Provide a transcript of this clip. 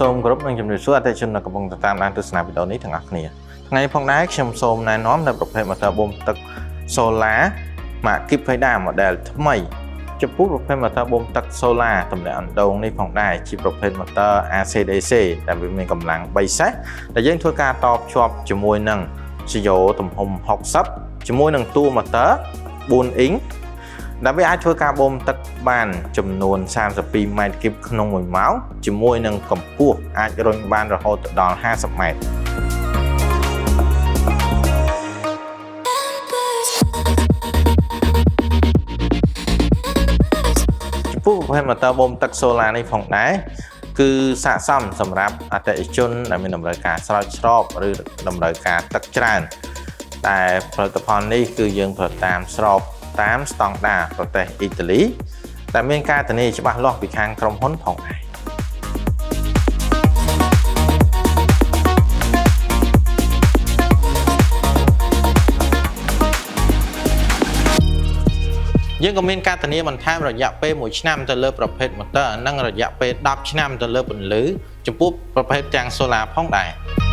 សូមគោរពនឹងជំរាបសួរអតិថិជននៅកំពុងតាមដានទស្សនាវីដេអូនេះទាំងអស់គ្នាថ្ងៃផងដែរខ្ញុំសូមណែនាំនៅប្រភេទ motor បូមទឹក solar ម៉ាក Kip Faida model ថ្មីចំពោះប្រភេទ motor បូមទឹក solar ទំនាក់អណ្ដូងនេះផងដែរជាប្រភេទ motor AC/DC ដែលវាមានកម្លាំង3សេសដែលយើងធ្វើការតភ្ជាប់ជាមួយនឹង Sio ទំហំ60ជាមួយនឹងតួ motor 4 អ៊ីងដែលវាអាចធ្វើការបូមទឹកបានចំនួន32ម៉ែត្រគីបក្នុង1ម៉ោងជាមួយនឹងកម្ពស់អាចរុញបានរហូតដល់50ម៉ែត្រចំពោះប្រភេទ motor បូមទឹក solar នេះផងដែរគឺស័ក្តិសមសម្រាប់អតិថិជនដែលមានតម្រូវការស្រោចស្រពឬតម្រូវការទឹកច្រើនតែផលិតផលនេះគឺយើងផលិតតាមស្របតាមស្តង់ដារប្រទេសអ៊ីតាលីតែមានការធានាច្បាស់លាស់ពីខាងក្រុមហ៊ុនផងដែរយើងក៏មានការធានាបន្ថែមរយៈពេល1ឆ្នាំទៅលើប្រភេទ motor និងរយៈពេល10ឆ្នាំទៅលើពន្លឺចំពោះប្រភេទទាំង solar ផងដែរ